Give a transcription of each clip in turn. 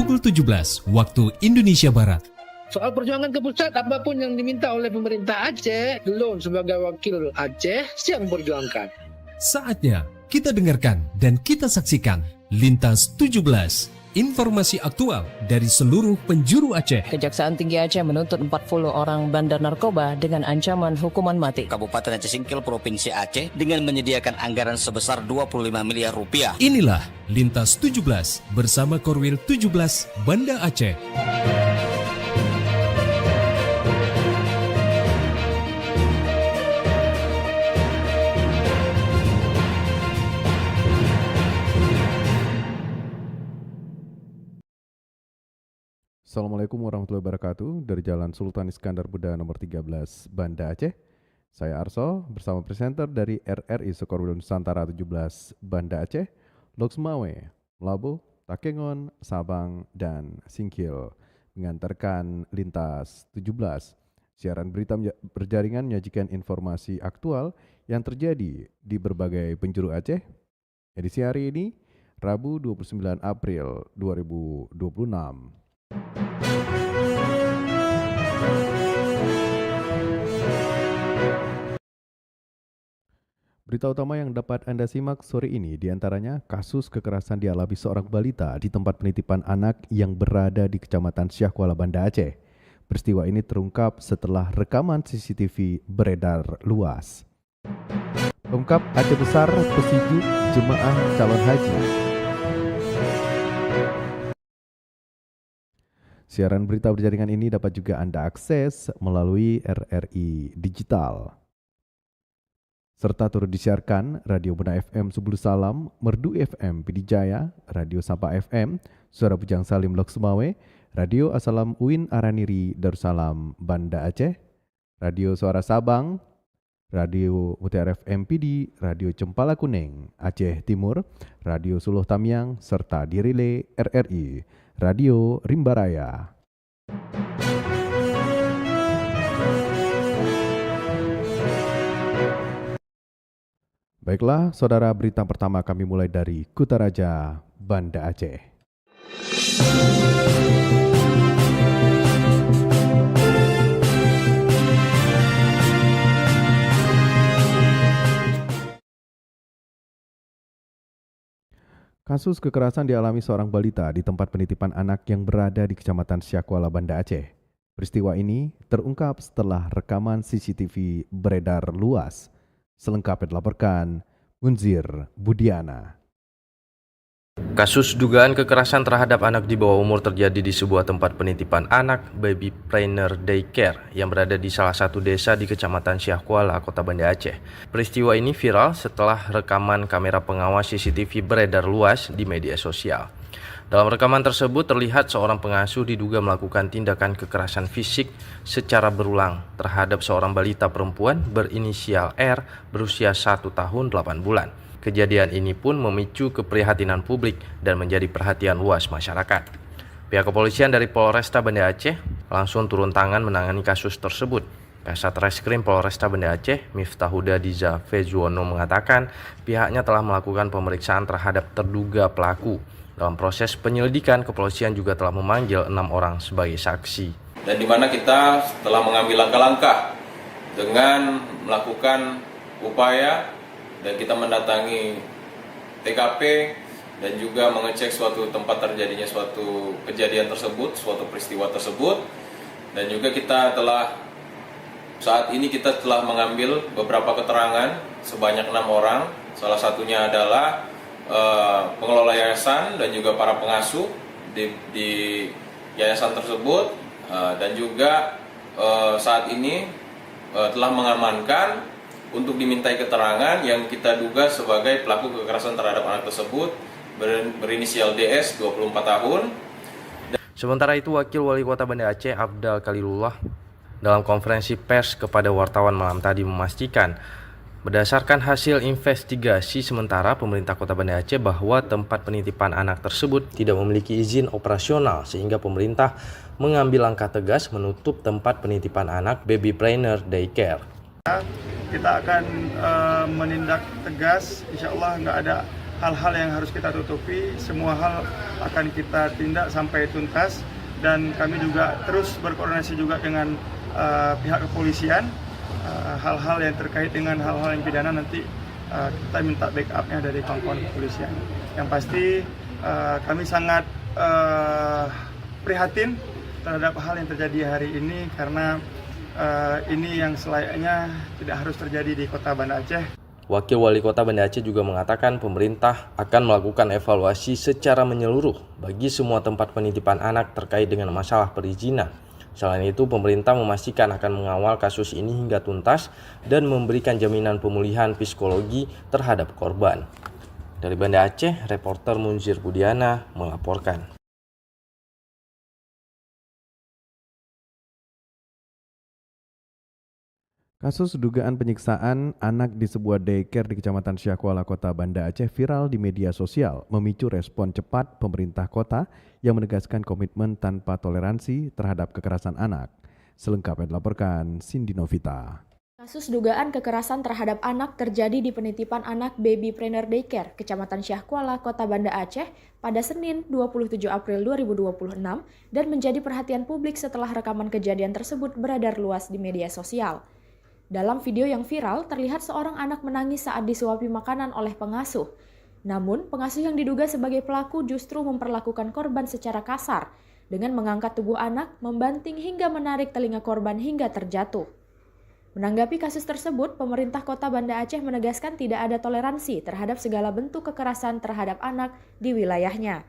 pukul 17 waktu Indonesia Barat. Soal perjuangan ke pusat, apapun yang diminta oleh pemerintah Aceh, Delon sebagai wakil Aceh siap memperjuangkan. Saatnya kita dengarkan dan kita saksikan Lintas 17, informasi aktual dari seluruh penjuru Aceh. Kejaksaan Tinggi Aceh menuntut 40 orang bandar narkoba dengan ancaman hukuman mati. Kabupaten Aceh Singkil Provinsi Aceh dengan menyediakan anggaran sebesar 25 miliar rupiah. Inilah Lintas 17 bersama Korwil 17 Banda Aceh. Assalamualaikum warahmatullahi wabarakatuh. Dari Jalan Sultan Iskandar Muda nomor 13 Banda Aceh. Saya Arso bersama presenter dari RRI Sekorwil Nusantara 17 Banda Aceh, Loksmawe, Melabuh, Takengon, Sabang, dan Singkil mengantarkan Lintas 17. Siaran berita berjaringan menyajikan informasi aktual yang terjadi di berbagai penjuru Aceh. Edisi hari ini, Rabu 29 April 2026. Berita utama yang dapat Anda simak sore ini diantaranya kasus kekerasan dialami seorang balita di tempat penitipan anak yang berada di Kecamatan Syah Kuala Banda Aceh. Peristiwa ini terungkap setelah rekaman CCTV beredar luas. Ungkap Aceh Besar Pesiji Jemaah Calon Haji. Siaran berita berjaringan ini dapat juga Anda akses melalui RRI Digital. Serta turut disiarkan Radio Bena FM Subul Salam, Merdu FM Pidijaya, Radio Sapa FM, Suara Bujang Salim Loksmawe, Radio Asalam Uin Araniri Darussalam Banda Aceh, Radio Suara Sabang, Radio Mutiara FM PD, Radio Cempala Kuning Aceh Timur, Radio Suluh Tamiang, serta dirile RRI, Radio Rimbaraya. Baiklah, saudara, berita pertama kami mulai dari Kutaraja, Banda Aceh. Kasus kekerasan dialami seorang balita di tempat penitipan anak yang berada di Kecamatan Syah Kuala Banda Aceh. Peristiwa ini terungkap setelah rekaman CCTV beredar luas. Selengkapnya dilaporkan Munzir Budiana. Kasus dugaan kekerasan terhadap anak di bawah umur terjadi di sebuah tempat penitipan anak Baby Planner Daycare yang berada di salah satu desa di Kecamatan Syah Kuala, Kota Banda Aceh. Peristiwa ini viral setelah rekaman kamera pengawas CCTV beredar luas di media sosial. Dalam rekaman tersebut terlihat seorang pengasuh diduga melakukan tindakan kekerasan fisik secara berulang terhadap seorang balita perempuan berinisial R berusia 1 tahun 8 bulan. Kejadian ini pun memicu keprihatinan publik dan menjadi perhatian luas masyarakat. Pihak kepolisian dari Polresta Banda Aceh langsung turun tangan menangani kasus tersebut. Kasat Reskrim Polresta Banda Aceh, Miftahuda Diza Fejuwono mengatakan pihaknya telah melakukan pemeriksaan terhadap terduga pelaku. Dalam proses penyelidikan, kepolisian juga telah memanggil 6 orang sebagai saksi. Dan di mana kita telah mengambil langkah-langkah dengan melakukan upaya dan kita mendatangi TKP dan juga mengecek suatu tempat terjadinya suatu kejadian tersebut, suatu peristiwa tersebut. Dan juga saat ini kita telah mengambil beberapa keterangan sebanyak 6 orang. Salah satunya adalah pengelola yayasan dan juga para pengasuh di yayasan tersebut, dan juga saat ini telah mengamankan untuk dimintai keterangan yang kita duga sebagai pelaku kekerasan terhadap anak tersebut berinisial DS 24 tahun. Sementara itu, Wakil Wali Kota Banda Aceh Abdal Khalilullah dalam konferensi pers kepada wartawan malam tadi memastikan berdasarkan hasil investigasi sementara pemerintah Kota Banda Aceh bahwa tempat penitipan anak tersebut tidak memiliki izin operasional sehingga pemerintah mengambil langkah tegas menutup tempat penitipan anak Baby Planner Daycare. Kita akan menindak tegas, insya Allah nggak ada hal-hal yang harus kita tutupi, semua hal akan kita tindak sampai tuntas, dan kami juga terus berkoordinasi juga dengan pihak kepolisian. Hal-hal yang terkait dengan hal-hal yang pidana nanti kita minta backupnya dari kawan-kawan kepolisian. Yang pasti kami sangat prihatin terhadap hal yang terjadi hari ini, karena ini yang selayaknya tidak harus terjadi di Kota Banda Aceh. Wakil Wali Kota Banda Aceh juga mengatakan pemerintah akan melakukan evaluasi secara menyeluruh bagi semua tempat penitipan anak terkait dengan masalah perizinan. Selain itu, pemerintah memastikan akan mengawal kasus ini hingga tuntas dan memberikan jaminan pemulihan psikologi terhadap korban. Dari Banda Aceh, reporter Munzir Budiana melaporkan. Kasus dugaan penyiksaan anak di sebuah daycare di Kecamatan Syahkuala, Kota Banda Aceh viral di media sosial, memicu respon cepat pemerintah kota yang menegaskan komitmen tanpa toleransi terhadap kekerasan anak. Selengkapnya dilaporkan Cindy Novita. Kasus dugaan kekerasan terhadap anak terjadi di penitipan anak Baby Planner Daycare, Kecamatan Syahkuala, Kota Banda Aceh pada Senin 27 April 2026 dan menjadi perhatian publik setelah rekaman kejadian tersebut beredar luas di media sosial. Dalam video yang viral, terlihat seorang anak menangis saat disuapi makanan oleh pengasuh. Namun, pengasuh yang diduga sebagai pelaku justru memperlakukan korban secara kasar dengan mengangkat tubuh anak, membanting hingga menarik telinga korban hingga terjatuh. Menanggapi kasus tersebut, pemerintah Kota Banda Aceh menegaskan tidak ada toleransi terhadap segala bentuk kekerasan terhadap anak di wilayahnya.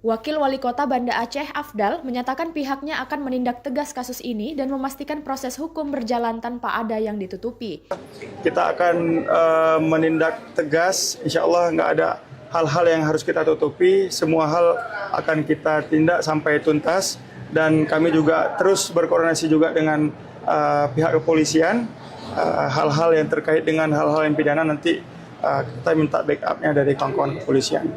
Wakil Wali Kota Banda Aceh, Afdal, menyatakan pihaknya akan menindak tegas kasus ini dan memastikan proses hukum berjalan tanpa ada yang ditutupi. Kita akan menindak tegas, insya Allah nggak ada hal-hal yang harus kita tutupi, semua hal akan kita tindak sampai tuntas, dan kami juga terus berkoordinasi juga dengan pihak kepolisian. Hal-hal yang terkait dengan hal-hal yang pidana nanti kita minta backupnya dari kawan-kawan kepolisian.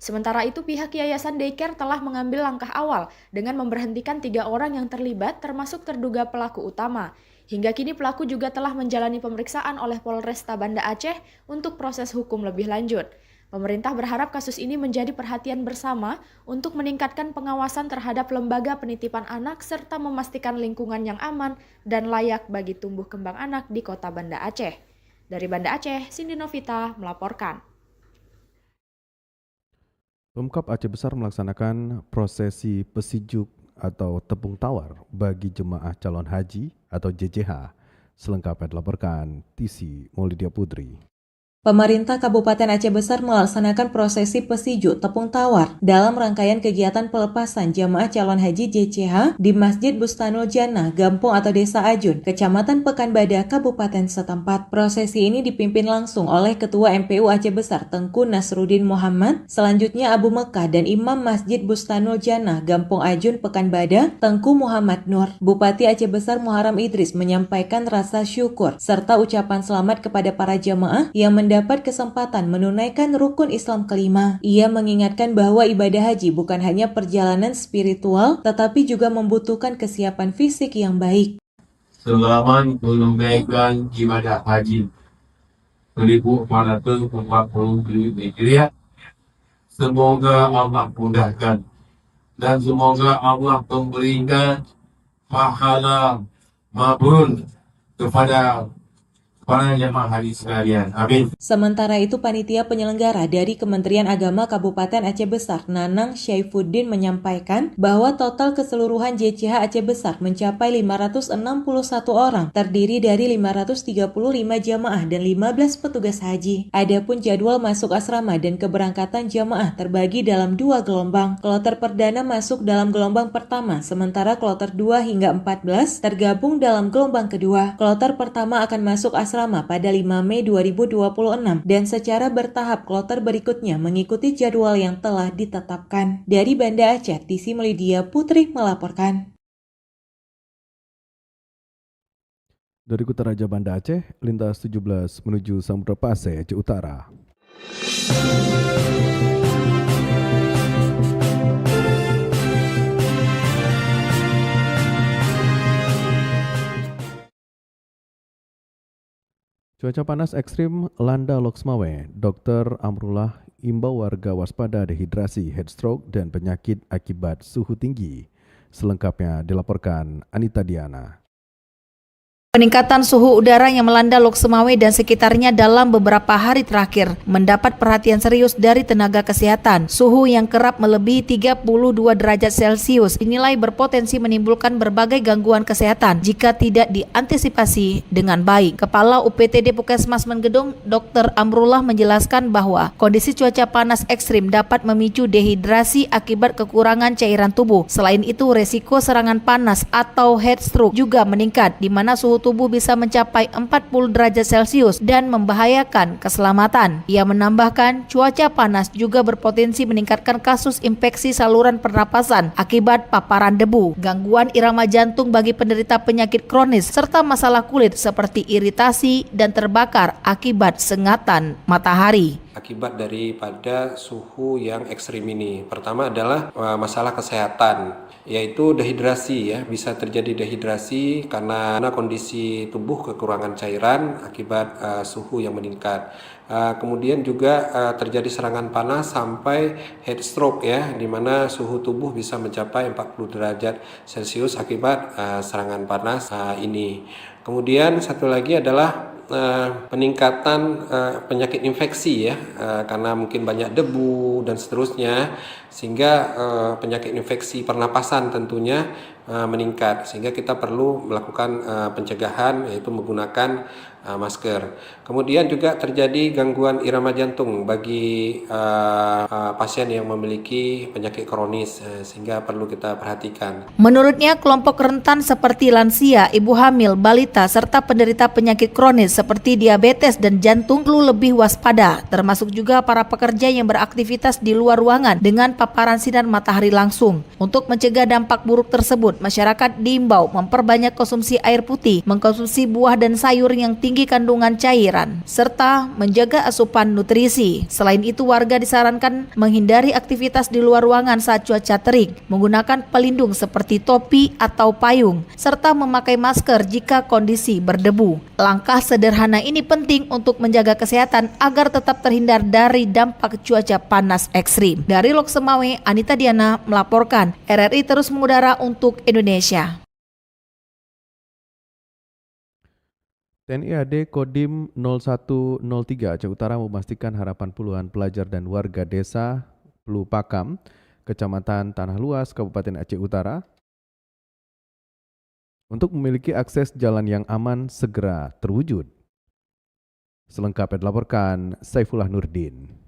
Sementara itu, pihak Yayasan Daycare telah mengambil langkah awal dengan memberhentikan 3 orang yang terlibat termasuk terduga pelaku utama. Hingga kini pelaku juga telah menjalani pemeriksaan oleh Polresta Banda Aceh untuk proses hukum lebih lanjut. Pemerintah berharap kasus ini menjadi perhatian bersama untuk meningkatkan pengawasan terhadap lembaga penitipan anak serta memastikan lingkungan yang aman dan layak bagi tumbuh kembang anak di Kota Banda Aceh. Dari Banda Aceh, Cindy Novita melaporkan. Pemkab Aceh Besar melaksanakan prosesi pesijuk atau tepung tawar bagi jemaah calon haji atau JCH. Selengkapnya dilaporkan TC Maulidia Putri. Pemerintah Kabupaten Aceh Besar melaksanakan prosesi pesiju tepung tawar dalam rangkaian kegiatan pelepasan jamaah calon haji JCH di Masjid Bustanul Jannah, Gampung atau Desa Ajun, Kecamatan Pekanbadak, Kabupaten setempat. Prosesi ini dipimpin langsung oleh Ketua MPU Aceh Besar Tengku Nasruddin Muhammad, selanjutnya Abu Mekah dan Imam Masjid Bustanul Jannah, Gampung Ajun, Pekanbadak, Tengku Muhammad Nur. Bupati Aceh Besar Muharram Idris menyampaikan rasa syukur serta ucapan selamat kepada para jamaah yang mendapat kesempatan menunaikan rukun Islam kelima. Ia mengingatkan bahwa ibadah haji bukan hanya perjalanan spiritual, tetapi juga membutuhkan kesiapan fisik yang baik. Selamat menunaikan ibadah haji 1440 Hijriah. Semoga Allah mudahkan dan semoga Allah memberikan pahala mabrur kepada para jemaah haji sekalian. Amin. Sementara itu, panitia penyelenggara dari Kementerian Agama Kabupaten Aceh Besar, Nanang Syaifuddin, menyampaikan bahwa total keseluruhan JCH Aceh Besar mencapai 561 orang, terdiri dari 535 jamaah dan 15 petugas haji. Adapun jadwal masuk asrama dan keberangkatan jamaah terbagi dalam 2 gelombang. Kloter perdana masuk dalam gelombang pertama, sementara kloter 2 hingga 14 tergabung dalam gelombang kedua. Kloter pertama akan masuk asrama pada 5 Mei 2026 dan secara bertahap kloter berikutnya mengikuti jadwal yang telah ditetapkan. Dari Banda Aceh, TC Maulidia Putri melaporkan. Dari Kutaraja Banda Aceh, lintas 17 menuju Samudra Pasai, Aceh Utara. Cuaca panas ekstrim landa Loksmawe. Dr. Amrullah imbau warga waspada dehidrasi, heatstroke, dan penyakit akibat suhu tinggi. Selengkapnya dilaporkan Anita Diana. Peningkatan suhu udara yang melanda Lok Sumawe dan sekitarnya dalam beberapa hari terakhir mendapat perhatian serius dari tenaga kesehatan. Suhu yang kerap melebihi 32 derajat Celcius dinilai berpotensi menimbulkan berbagai gangguan kesehatan jika tidak diantisipasi dengan baik. Kepala UPTD Puskesmas Menggedung, Dr. Amrullah menjelaskan bahwa kondisi cuaca panas ekstrim dapat memicu dehidrasi akibat kekurangan cairan tubuh. Selain itu, resiko serangan panas atau heat stroke juga meningkat, di mana suhu tubuh bisa mencapai 40 derajat Celcius dan membahayakan keselamatan. Ia menambahkan, cuaca panas juga berpotensi meningkatkan kasus infeksi saluran pernapasan akibat paparan debu, gangguan irama jantung bagi penderita penyakit kronis, serta masalah kulit seperti iritasi dan terbakar akibat sengatan matahari. Akibat daripada suhu yang ekstrim ini, pertama adalah masalah kesehatan, yaitu dehidrasi ya, bisa terjadi dehidrasi karena kondisi tubuh kekurangan cairan akibat suhu yang meningkat. Kemudian juga terjadi serangan panas sampai heat stroke ya, di mana suhu tubuh bisa mencapai 40 derajat Celcius akibat serangan panas ini. Kemudian satu lagi adalah peningkatan penyakit infeksi ya, karena mungkin banyak debu dan seterusnya, sehingga penyakit infeksi pernapasan tentunya meningkat, sehingga kita perlu melakukan pencegahan, yaitu menggunakan masker. Kemudian juga terjadi gangguan irama jantung bagi pasien yang memiliki penyakit kronis, sehingga perlu kita perhatikan. Menurutnya, kelompok rentan seperti lansia, ibu hamil, balita, serta penderita penyakit kronis seperti diabetes dan jantung perlu lebih waspada, termasuk juga para pekerja yang beraktivitas di luar ruangan dengan paparan sinar matahari langsung. Untuk mencegah dampak buruk tersebut, masyarakat diimbau memperbanyak konsumsi air putih, mengkonsumsi buah dan sayur yang tinggi kandungan cairan, serta menjaga asupan nutrisi. Selain itu, warga disarankan menghindari aktivitas di luar ruangan saat cuaca terik, menggunakan pelindung seperti topi atau payung, serta memakai masker jika kondisi berdebu. Langkah sederhana ini penting untuk menjaga kesehatan agar tetap terhindar dari dampak cuaca panas ekstrim. Dari Lok Sumawe, Anita Diana melaporkan. RRI terus mengudara untuk Indonesia. TNI AD Kodim 0103 Aceh Utara memastikan harapan puluhan pelajar dan warga desa Pelupakam, Kecamatan Tanah Luas, Kabupaten Aceh Utara, untuk memiliki akses jalan yang aman segera terwujud. Selengkapnya dilaporkan Saifullah Nurdin.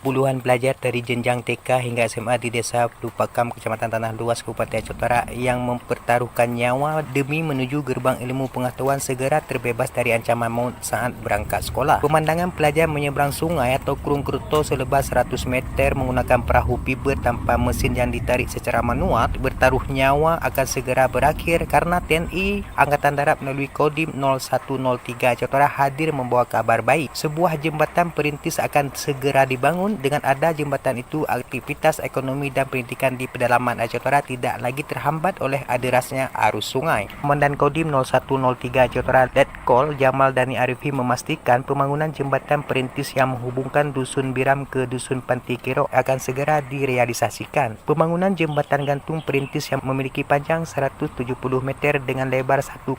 Puluhan pelajar dari jenjang TK hingga SMA di Desa Pelupakam, Kecamatan Tanah Luas, Kabupaten Aceh Utara yang mempertaruhkan nyawa demi menuju gerbang ilmu pengetahuan segera terbebas dari ancaman maut saat berangkat sekolah. Pemandangan pelajar menyeberang sungai atau Kurung Keruto selebar 100 meter menggunakan perahu piber tanpa mesin yang ditarik secara manual bertaruh nyawa akan segera berakhir karena TNI Angkatan Darat melalui Kodim 0103 Aceh Utara hadir membawa kabar baik. Sebuah jembatan perintis akan segera dibangun. Dengan ada jembatan itu, aktivitas ekonomi dan pendidikan di pedalaman Aceh Utara tidak lagi terhambat oleh derasnya arus sungai. Komandan Kodim 0103 Aceh Utara Letkol Jamal Dani Arifi memastikan pembangunan jembatan perintis yang menghubungkan Dusun Biram ke Dusun Panti Kero akan segera direalisasikan. Pembangunan jembatan gantung perintis yang memiliki panjang 170 meter dengan lebar 1,2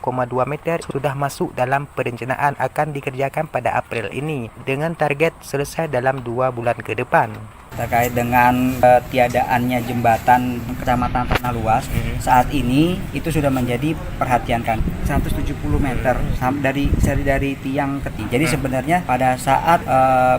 meter sudah masuk dalam perencanaan akan dikerjakan pada April ini dengan target selesai dalam 2 bulan ke depan. Terkait dengan tiadaannya jembatan Kecamatan Tanah Luas saat ini itu sudah menjadi perhatian kami. 170 meter dari tiang ke tiang. Jadi sebenarnya pada saat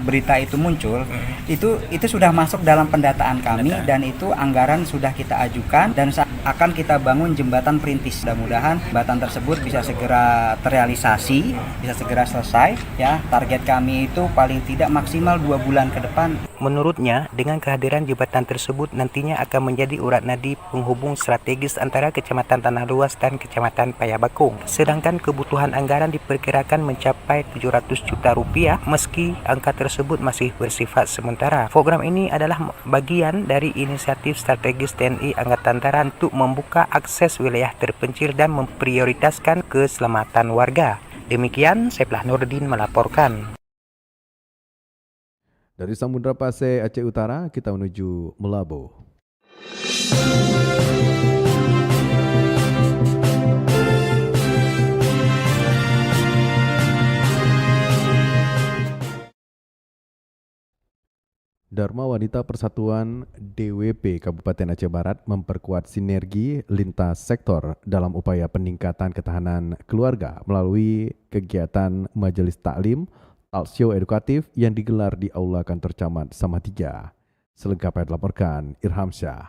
berita itu muncul itu sudah masuk dalam pendataan kami dan itu anggaran sudah kita ajukan dan akan kita bangun jembatan perintis. Mudah-mudahan jembatan tersebut bisa segera terrealisasi, bisa segera selesai ya. Target kami itu paling tidak maksimal 2 bulan ke depan. Menurutnya, dengan kehadiran jembatan tersebut nantinya akan menjadi urat nadi penghubung strategis antara Kecamatan Tanah Luas dan Kecamatan Payabakung. Sedangkan kebutuhan anggaran diperkirakan mencapai 700 juta rupiah meski angka tersebut masih bersifat sementara. Program ini adalah bagian dari inisiatif strategis TNI Angkatan Darat untuk membuka akses wilayah terpencil dan memprioritaskan keselamatan warga. Demikian, Saifullah Nurdin melaporkan. Dari Samudra Pasai, Aceh Utara, kita menuju Melabo. Dharma Wanita Persatuan DWP Kabupaten Aceh Barat memperkuat sinergi lintas sektor dalam upaya peningkatan ketahanan keluarga melalui kegiatan Majelis Taklim Talkshow edukatif yang digelar di Aula Kantor Camat Samatiga. Selengkapnya dilaporkan Irham Syah.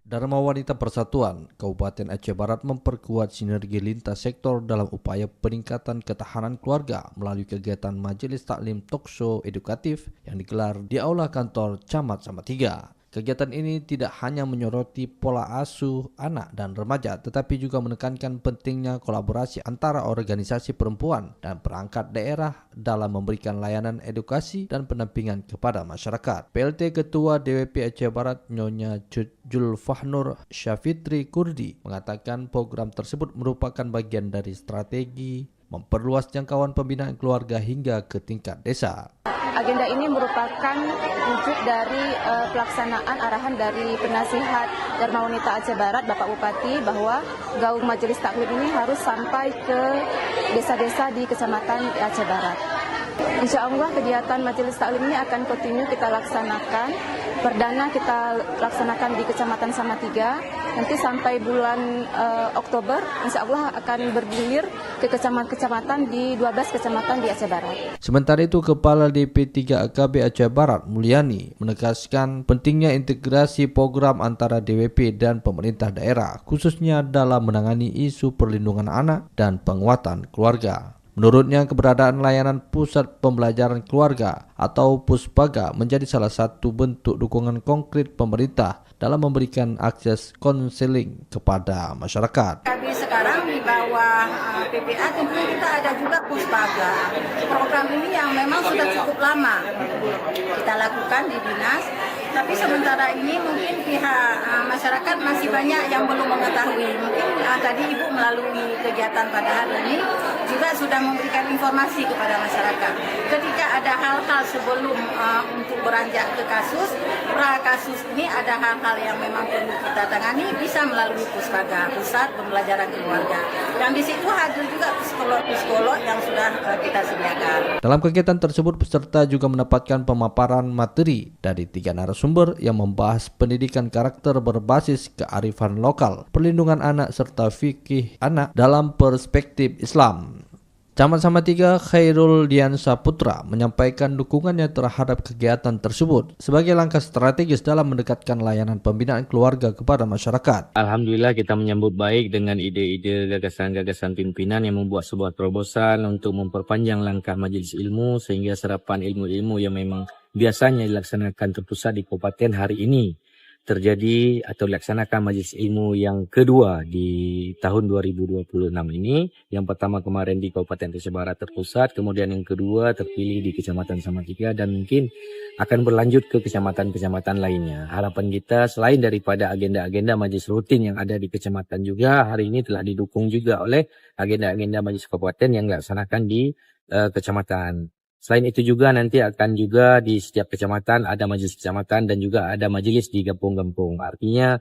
Dharma Wanita Persatuan Kabupaten Aceh Barat memperkuat sinergi lintas sektor dalam upaya peningkatan ketahanan keluarga melalui kegiatan Majelis Taklim Talkshow edukatif yang digelar di Aula Kantor Camat Samatiga. Kegiatan ini tidak hanya menyoroti pola asuh anak dan remaja, tetapi juga menekankan pentingnya kolaborasi antara organisasi perempuan dan perangkat daerah dalam memberikan layanan edukasi dan pendampingan kepada masyarakat. PLT Ketua DWP Aceh Barat Nyonya Julfahnur Syafitri Kurdi mengatakan program tersebut merupakan bagian dari strategi memperluas jangkauan pembinaan keluarga hingga ke tingkat desa. Agenda ini merupakan wujud dari pelaksanaan arahan dari penasihat Dharma Wanita Aceh Barat, Bapak Bupati, bahwa gaung Majelis Taklim ini harus sampai ke desa-desa di Kecamatan Aceh Barat. Insya Allah kegiatan Majelis Taklim ini akan kontinu kita laksanakan. Perdana kita laksanakan di Kecamatan Samatiga. Nanti sampai bulan Oktober, insya Allah akan bergilir ke kecamatan-kecamatan di 12 kecamatan di Aceh Barat. Sementara itu, Kepala DP3 AKB Aceh Barat, Mulyani, menegaskan pentingnya integrasi program antara DWP dan pemerintah daerah, khususnya dalam menangani isu perlindungan anak dan penguatan keluarga. Menurutnya, keberadaan layanan Pusat Pembelajaran Keluarga atau Puspaga menjadi salah satu bentuk dukungan konkret pemerintah dalam memberikan akses konseling kepada masyarakat. Kami sekarang di bawah PPA tentu kita ada juga Puspaga. Program ini yang memang sudah cukup lama kita lakukan di dinas, tapi sementara ini mungkin pihak masyarakat masih banyak yang belum mengetahui. Mungkin tadi Ibu melalui kegiatan pada hari ini juga sudah memberikan informasi kepada masyarakat. Ketika ada hal-hal sebelum untuk beranjak ke kasus, pra-kasus ini ada hal-hal yang memang perlu kita tangani, bisa melalui Puspaga, Pusat Pembelajaran Keluarga. Dan di situ hadir juga psikolog yang sudah kita sediakan. Dalam kegiatan tersebut, peserta juga mendapatkan pemaparan materi dari 3 narasumber yang membahas pendidikan karakter berbasis kearifan lokal, perlindungan anak, serta fikih anak dalam perspektif Islam. Camat Samatiga Khairul Diansa Putra menyampaikan dukungannya terhadap kegiatan tersebut sebagai langkah strategis dalam mendekatkan layanan pembinaan keluarga kepada masyarakat. Alhamdulillah kita menyambut baik dengan ide-ide gagasan-gagasan pimpinan yang membuat sebuah terobosan untuk memperpanjang langkah majelis ilmu sehingga serapan ilmu-ilmu yang memang biasanya dilaksanakan terpusat di kabupaten hari ini terjadi atau dilaksanakan majelis ilmu yang kedua di tahun 2026 ini. Yang pertama kemarin di Kabupaten Aceh Barat terpusat, kemudian yang kedua terpilih di Kecamatan Samatiga dan mungkin akan berlanjut ke kecamatan-kecamatan lainnya. Harapan kita selain daripada agenda-agenda majelis rutin yang ada di kecamatan juga, hari ini telah didukung juga oleh agenda-agenda majelis kabupaten yang dilaksanakan di kecamatan. Selain itu juga nanti akan juga di setiap kecamatan ada majelis kecamatan dan juga ada majelis di kampung-kampung. Artinya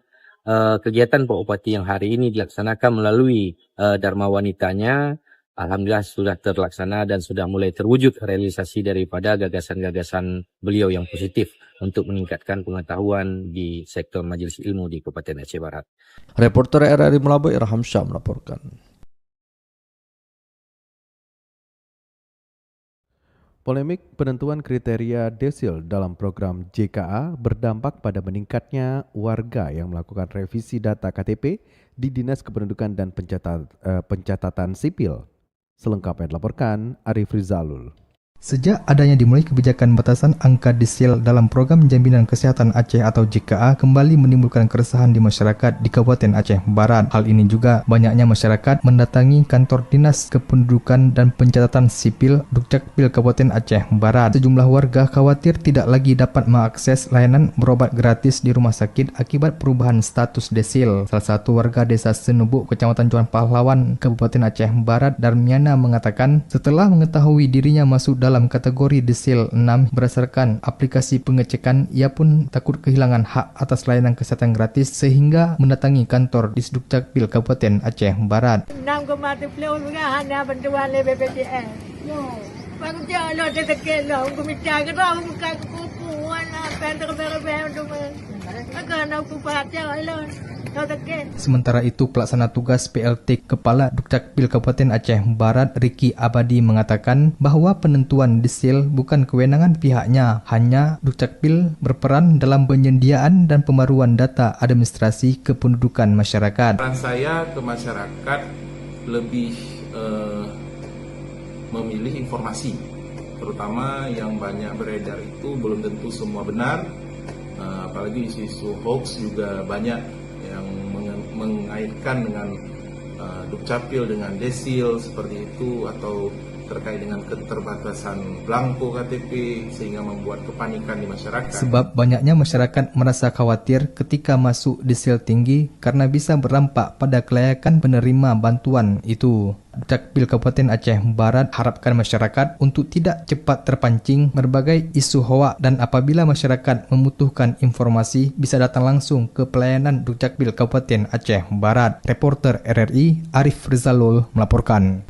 kegiatan Pak Bupati yang hari ini dilaksanakan melalui Dharma Wanitanya, alhamdulillah sudah terlaksana dan sudah mulai terwujud realisasi daripada gagasan-gagasan beliau yang positif untuk meningkatkan pengetahuan di sektor majelis ilmu di Kabupaten Aceh Barat. Reporter RRI Melabo Irham Syah melaporkan. Polemik penentuan kriteria desil dalam program JKA berdampak pada meningkatnya warga yang melakukan revisi data KTP di Dinas Kependudukan dan Pencatatan Sipil. Selengkapnya dilaporkan Arif Rizalul. Sejak adanya dimulai kebijakan batasan angka desil dalam program Jaminan Kesehatan Aceh atau JKA kembali menimbulkan keresahan di masyarakat di Kabupaten Aceh Barat. Hal ini juga banyaknya masyarakat mendatangi kantor Dinas Kependudukan dan Pencatatan Sipil Dukcapil Kabupaten Aceh Barat. Sejumlah warga khawatir tidak lagi dapat mengakses layanan berobat gratis di rumah sakit akibat perubahan status desil. Salah satu warga Desa Senubuk, Kecamatan Juan Pahlawan, Kabupaten Aceh Barat, Darmiana, mengatakan setelah mengetahui dirinya masuk dalam kategori desil 6 berdasarkan aplikasi pengecekan. Ia pun takut kehilangan hak atas layanan kesihatan gratis sehingga mendatangi kantor Disdukcapil Kabupaten Aceh Barat. 6,70 hanya bantuan oleh BPJS. Bang jalan dia tekek lah, aku minta ke dah, aku bukan kukuan lah, pentar-pentar untuk akan aku baca lah. Sementara itu, pelaksana tugas PLT Kepala Dukcapil Kabupaten Aceh Barat Riki Abadi mengatakan bahwa penentuan desil bukan kewenangan pihaknya, hanya Dukcapil berperan dalam penyediaan dan pembaruan data administrasi kependudukan masyarakat. Peran saya ke masyarakat lebih memilih informasi, terutama yang banyak beredar itu belum tentu semua benar, apalagi isu-isu hoax juga banyak yang mengaitkan dengan Dukcapil dengan desil seperti itu, atau terkait dengan keterbatasan belangko KTP sehingga membuat kepanikan di masyarakat. Sebab banyaknya masyarakat merasa khawatir ketika masuk desil tinggi karena bisa berdampak pada kelayakan penerima bantuan itu. Dukcapil Kabupaten Aceh Barat harapkan masyarakat untuk tidak cepat terpancing berbagai isu hoak dan apabila masyarakat membutuhkan informasi bisa datang langsung ke pelayanan Dukcapil Kabupaten Aceh Barat. Reporter RRI Arif Rizalul melaporkan.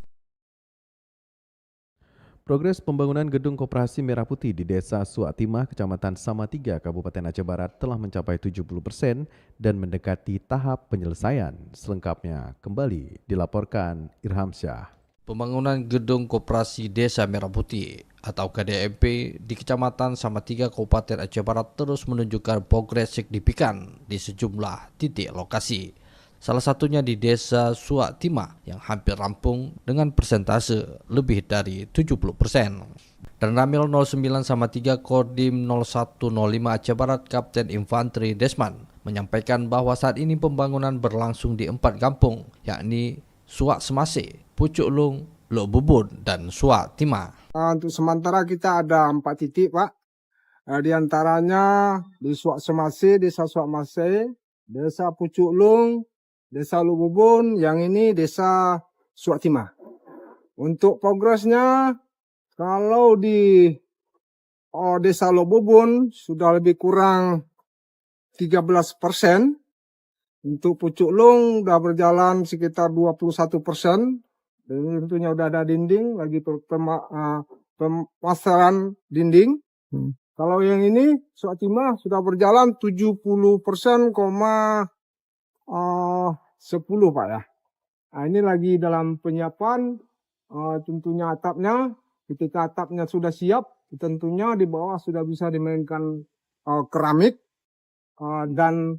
Progres pembangunan gedung koperasi Merah Putih di Desa Suak Timah, Kecamatan Samatiga, Kabupaten Aceh Barat telah mencapai 70% dan mendekati tahap penyelesaian. Selengkapnya kembali dilaporkan Irham Syah. Pembangunan gedung koperasi Desa Merah Putih atau KDMP di Kecamatan Samatiga, Kabupaten Aceh Barat terus menunjukkan progres signifikan di sejumlah titik lokasi. Salah satunya di Desa Suak Timah yang hampir rampung dengan persentase lebih dari 70%. Dan Ramil 09 sama 3 Kodim 0105 Aceh Barat Kapten Infanteri Desman menyampaikan bahwa saat ini pembangunan berlangsung di 4 kampung, yakni Suak Semase, Pucuk Lung, Lok Bubun, dan Suak Timah. Untuk sementara kita ada 4 titik, Pak. Di antaranya di Suak Semase, Desa Suak Mase, Desa Pucuk Lung, Desa Lububun, yang ini Desa Suak Timah. Untuk progresnya, kalau di Desa Lububun sudah lebih kurang 13%. Untuk Pucuk Lung sudah berjalan sekitar 21%. Dan tentunya sudah ada dinding, lagi pemasaran dinding. Kalau yang ini, Suak Timah sudah berjalan 70%, 10 Pak ya. Nah, ini lagi dalam penyiapan, tentunya atapnya. Ketika atapnya sudah siap, tentunya di bawah sudah bisa dimainkan keramik dan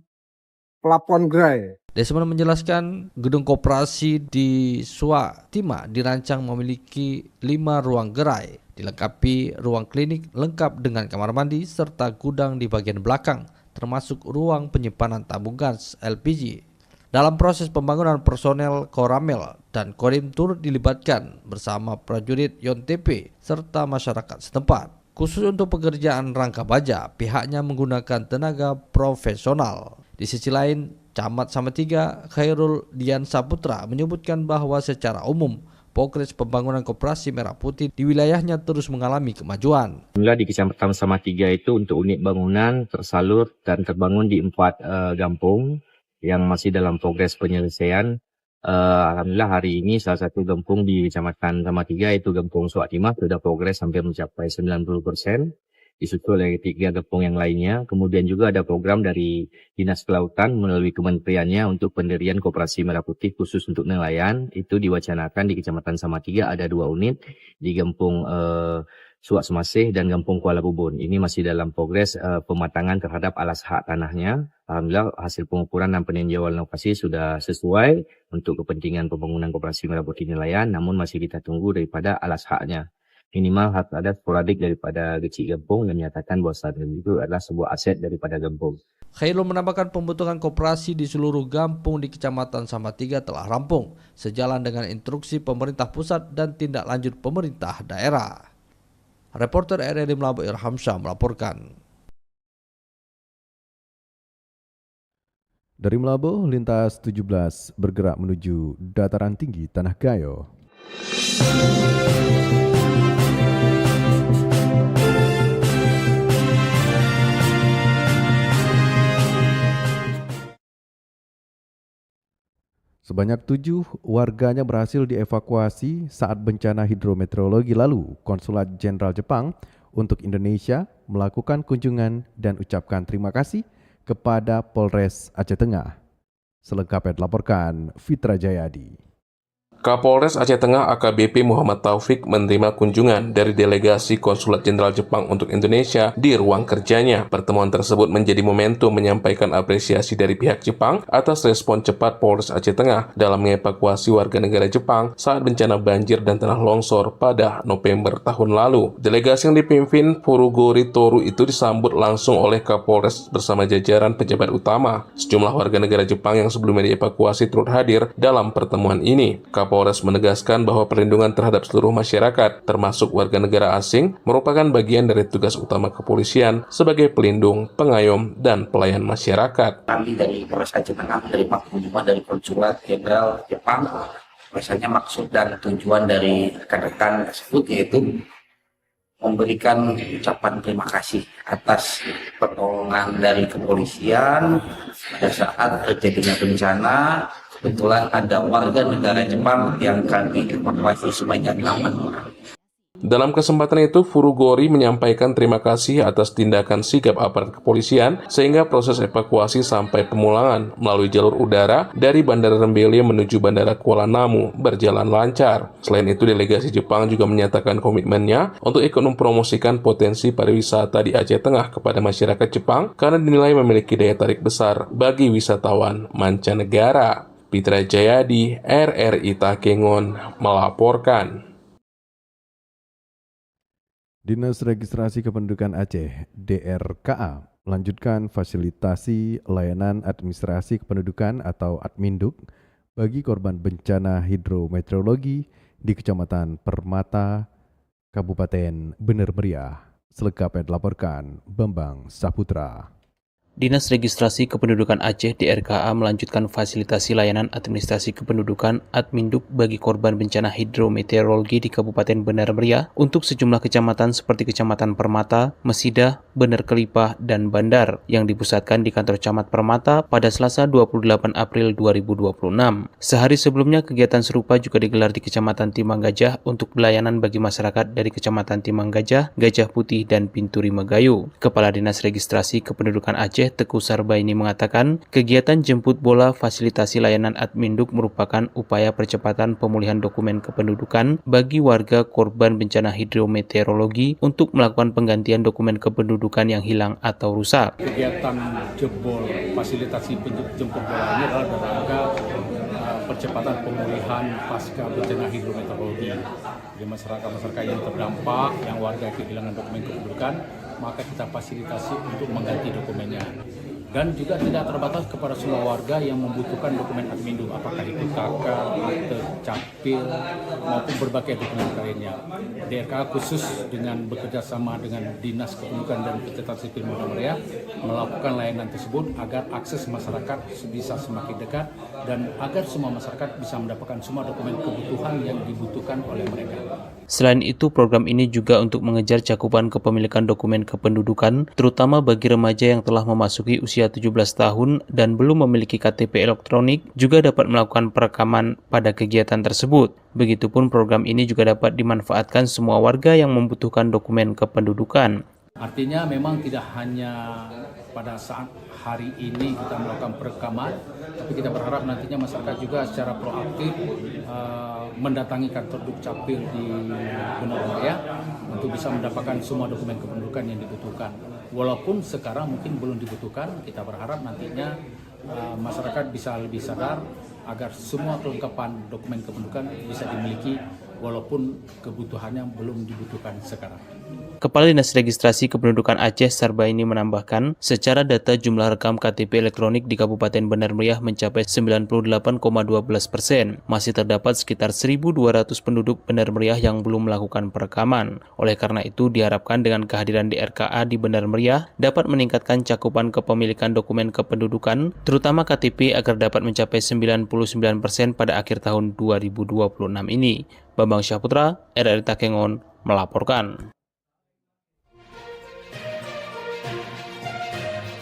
plafon grey. Desmond menjelaskan gedung koperasi di Suak Timah dirancang memiliki 5 ruang gerai, dilengkapi ruang klinik lengkap dengan kamar mandi serta gudang di bagian belakang, termasuk ruang penyimpanan tabung gas LPG. Dalam proses pembangunan, personel Koramil dan Kodim turut dilibatkan bersama prajurit YONTP serta masyarakat setempat. Khusus untuk pekerjaan rangka baja, pihaknya menggunakan tenaga profesional. Di sisi lain, Camat Samatiga Khairul Dian Saputra menyebutkan bahwa secara umum progres pembangunan koperasi Merah Putih di wilayahnya terus mengalami kemajuan. Di Kecamatan Samatiga itu untuk unit bangunan tersalur dan terbangun di 4 kampung yang masih dalam progres penyelesaian. Alhamdulillah hari ini salah satu kampung di Kecamatan Samatiga itu Kampung Suak Timah sudah progres hampir mencapai 90%. Disusul oleh 3 kampung yang lainnya. Kemudian juga ada program dari Dinas Kelautan melalui kementeriannya untuk pendirian koperasi Merah Putih khusus untuk nelayan. Itu diwacanakan di Kecamatan Samatiga ada 2 unit di Kampung Suak Semasih dan Kampung Kuala Bubun. Ini masih dalam progres pematangan terhadap alas hak tanahnya. Alhamdulillah hasil pengukuran dan peninjauan lokasi sudah sesuai untuk kepentingan pembangunan koperasi Merah Putih nelayan, namun masih kita tunggu daripada alas haknya. Minimal hak adat sporadik daripada kecil kampung yang menyatakan bahwa itu adalah sebuah aset daripada kampung. Khairul menambahkan pembentukan koperasi di seluruh kampung di Kecamatan Samatiga telah rampung, sejalan dengan instruksi pemerintah pusat dan tindak lanjut pemerintah daerah. Reporter RRI Melabo Irham Syah melaporkan. Dari Melabo, lintas 17 bergerak menuju dataran tinggi Tanah Gayo. Sebanyak 7 warganya berhasil dievakuasi saat bencana hidrometeorologi lalu. Konsulat Jenderal Jepang untuk Indonesia melakukan kunjungan dan ucapkan terima kasih kepada Polres Aceh Tengah. Selengkapnya dilaporkan Fitra Jayadi. Kapolres Aceh Tengah AKBP Muhammad Taufik menerima kunjungan dari delegasi Konsulat Jenderal Jepang untuk Indonesia di ruang kerjanya. Pertemuan tersebut menjadi momentum menyampaikan apresiasi dari pihak Jepang atas respon cepat Polres Aceh Tengah dalam mengevakuasi warga negara Jepang saat bencana banjir dan tanah longsor pada November tahun lalu. Delegasi yang dipimpin Furugori Toru itu disambut langsung oleh Kapolres bersama jajaran pejabat utama. Sejumlah warga negara Jepang yang sebelumnya dievakuasi turut hadir dalam pertemuan ini. Kapolres menegaskan bahwa perlindungan terhadap seluruh masyarakat, termasuk warga negara asing, merupakan bagian dari tugas utama kepolisian sebagai pelindung, pengayom, dan pelayan masyarakat. Kami dari Polres Aceh Tengah menerima kunjungan dari Konsulat Jenderal Jepang. Biasanya maksud dan tujuan dari rekan-rekan tersebut yaitu memberikan ucapan terima kasih atas pertolongan dari kepolisian pada saat terjadinya bencana. Kebetulan ada warga negara Jepang yang kami evakuasi sebanyak 8 orang. Dalam kesempatan itu, Furugori menyampaikan terima kasih atas tindakan sigap aparat kepolisian sehingga proses evakuasi sampai pemulangan melalui jalur udara dari Bandara Rembele menuju Bandara Kuala Namu berjalan lancar. Selain itu, delegasi Jepang juga menyatakan komitmennya untuk ikut mempromosikan potensi pariwisata di Aceh Tengah kepada masyarakat Jepang karena dinilai memiliki daya tarik besar bagi wisatawan mancanegara. Fitra Jayadi, RRI Takengon, melaporkan. Dinas Registrasi Kependudukan Aceh (DRKA) melanjutkan fasilitasi layanan administrasi kependudukan atau Adminduk bagi korban bencana hidrometeorologi di Kecamatan Permata, Kabupaten Bener Meriah. Selengkapnya dilaporkan Bambang Saputra. Dinas Registrasi Kependudukan Aceh (DRKA) melanjutkan fasilitasi layanan administrasi kependudukan Adminduk bagi korban bencana hidrometeorologi di Kabupaten Bener Meriah untuk sejumlah kecamatan seperti Kecamatan Permata, Mesidah, Bener Kelipah, dan Bandar yang dipusatkan di kantor Camat Permata pada Selasa 28 April 2026. Sehari sebelumnya kegiatan serupa juga digelar di Kecamatan Timang Gajah untuk pelayanan bagi masyarakat dari Kecamatan Timang Gajah, Gajah Putih, dan Pintu Rimagayu. Kepala Dinas Registrasi Kependudukan Aceh Teguh Sarbaini mengatakan, kegiatan jemput bola fasilitasi layanan Adminduk merupakan upaya percepatan pemulihan dokumen kependudukan bagi warga korban bencana hidrometeorologi untuk melakukan penggantian dokumen kependudukan yang hilang atau rusak. Kegiatan jempol fasilitasi jemput bola ini adalah dalam rangka percepatan pemulihan pasca bencana hidrometeorologi. Jadi masyarakat yang terdampak, yang warga kehilangan dokumen kependudukan, maka kita fasilitasi untuk mengganti dokumennya. Dan juga tidak terbatas kepada semua warga yang membutuhkan dokumen Adminduk, apakah itu KK, akte, capil, maupun berbagai dokumen lainnya. DRKA khusus dengan bekerja sama dengan Dinas Kependudukan dan Catatan Sipil Bener Meriah melakukan layanan tersebut agar akses masyarakat bisa semakin dekat dan agar semua masyarakat bisa mendapatkan semua dokumen kebutuhan yang dibutuhkan oleh mereka. Selain itu, program ini juga untuk mengejar cakupan kepemilikan dokumen kependudukan, terutama bagi remaja yang telah memasuki usia 17 tahun dan belum memiliki KTP elektronik, juga dapat melakukan perekaman pada kegiatan tersebut. Begitupun program ini juga dapat dimanfaatkan semua warga yang membutuhkan dokumen kependudukan. Artinya memang tidak hanya pada saat hari ini kita melakukan perekaman, tapi kita berharap nantinya masyarakat juga secara proaktif mendatangi kantor Dukcapil di Bener Meriah untuk bisa mendapatkan semua dokumen kependudukan yang dibutuhkan. Walaupun sekarang mungkin belum dibutuhkan, kita berharap nantinya masyarakat bisa lebih sadar agar semua kelengkapan dokumen kependudukan bisa dimiliki walaupun kebutuhannya belum dibutuhkan sekarang. Kepala Dinas Registrasi Kependudukan Aceh Sarbaini menambahkan, secara data jumlah rekam KTP elektronik di Kabupaten Bener Meriah mencapai 98,12%. Masih terdapat sekitar 1.200 penduduk Bener Meriah yang belum melakukan perekaman. Oleh karena itu, diharapkan dengan kehadiran DRKA di Bener Meriah dapat meningkatkan cakupan kepemilikan dokumen kependudukan, terutama KTP agar dapat mencapai 99% pada akhir tahun 2026 ini. Bambang Syahputra, RRI Takengon, melaporkan.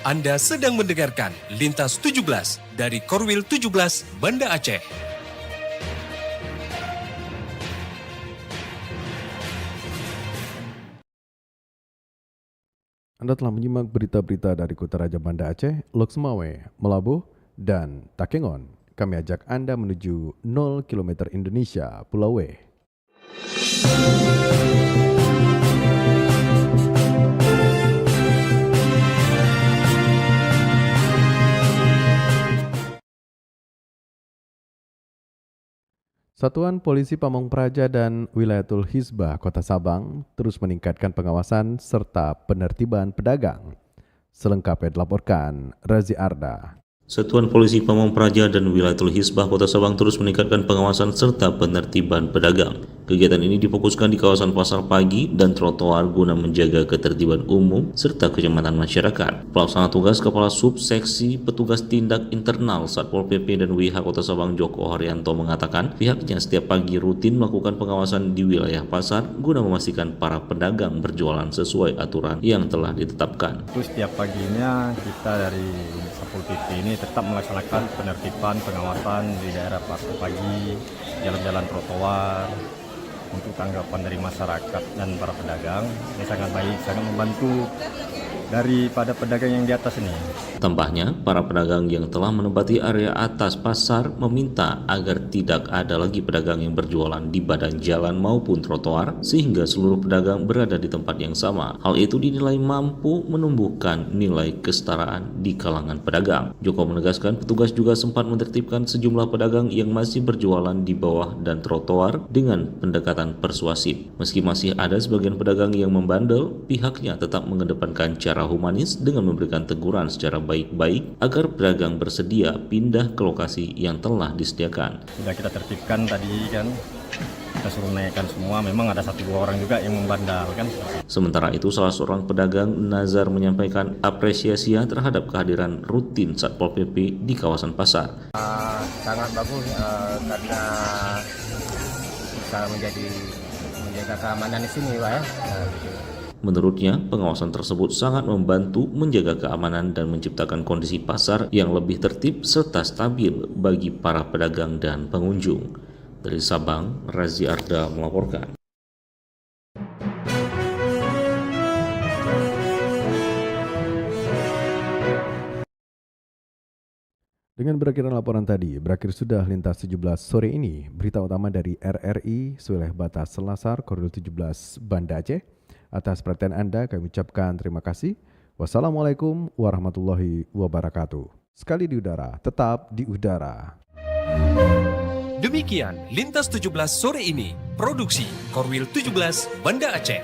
Anda sedang mendengarkan Lintas 17 dari Korwil 17 Banda Aceh. Anda telah menyimak berita-berita dari Kota Raja Banda Aceh, Lok Semawe, Melabuh, dan Takengon. Kami ajak Anda menuju 0 km Indonesia, Pulau W. Satuan Polisi Pamong Praja dan Wilayatul Hizbah Kota Sabang terus meningkatkan pengawasan serta penertiban pedagang. Selengkapnya dilaporkan Razi Arda. Satuan Polisi Pamong Praja dan Wilayatul Hizbah Kota Sabang terus meningkatkan pengawasan serta penertiban pedagang. Kegiatan ini difokuskan di kawasan pasar pagi dan trotoar guna menjaga ketertiban umum serta kenyamanan masyarakat. Pelaksana tugas Kepala Subseksi Petugas Tindak Internal Satpol PP dan WIH Kota Sabang Joko Haryanto mengatakan pihaknya setiap pagi rutin melakukan pengawasan di wilayah pasar guna memastikan para pedagang berjualan sesuai aturan yang telah ditetapkan. Terus setiap paginya kita dari Satpol PP ini tetap melaksanakan penertiban pengawasan di daerah pasar pagi, jalan-jalan trotoar, untuk tanggapan dari masyarakat dan para pedagang. Ini sangat baik, sangat membantu daripada pedagang yang di atas ini. Tambahnya, para pedagang yang telah menempati area atas pasar meminta agar tidak ada lagi pedagang yang berjualan di badan jalan maupun trotoar sehingga seluruh pedagang berada di tempat yang sama. Hal itu dinilai mampu menumbuhkan nilai kesetaraan di kalangan pedagang. Joko menegaskan petugas juga sempat menertibkan sejumlah pedagang yang masih berjualan di bawah dan trotoar dengan pendekatan persuasif. Meski masih ada sebagian pedagang yang membandel, pihaknya tetap mengedepankan cara humanis dengan memberikan teguran secara baik-baik agar pedagang bersedia pindah ke lokasi yang telah disediakan. Sudah kita tertibkan tadi kan, kita suruh naikkan semua, memang ada 1-2 orang juga yang membandal kan. Sementara itu salah seorang pedagang Nazar menyampaikan apresiasi terhadap kehadiran rutin Satpol PP di kawasan pasar. Sangat bagus karena bisa menjaga keamanan di sini Pak ya. Gitu. Menurutnya, pengawasan tersebut sangat membantu menjaga keamanan dan menciptakan kondisi pasar yang lebih tertib serta stabil bagi para pedagang dan pengunjung. Dari Sabang, Razi Arda melaporkan. Dengan berakhirnya laporan tadi, berakhir sudah Lintas 17 sore ini. Berita utama dari RRI Wilayah Batas Selasar, Koridor 17 Banda Aceh. Atas perhatian Anda kami ucapkan terima kasih. Wassalamualaikum warahmatullahi wabarakatuh. Sekali di udara, tetap di udara. Demikian Lintas 17 sore ini, produksi Korwil 17 Banda Aceh.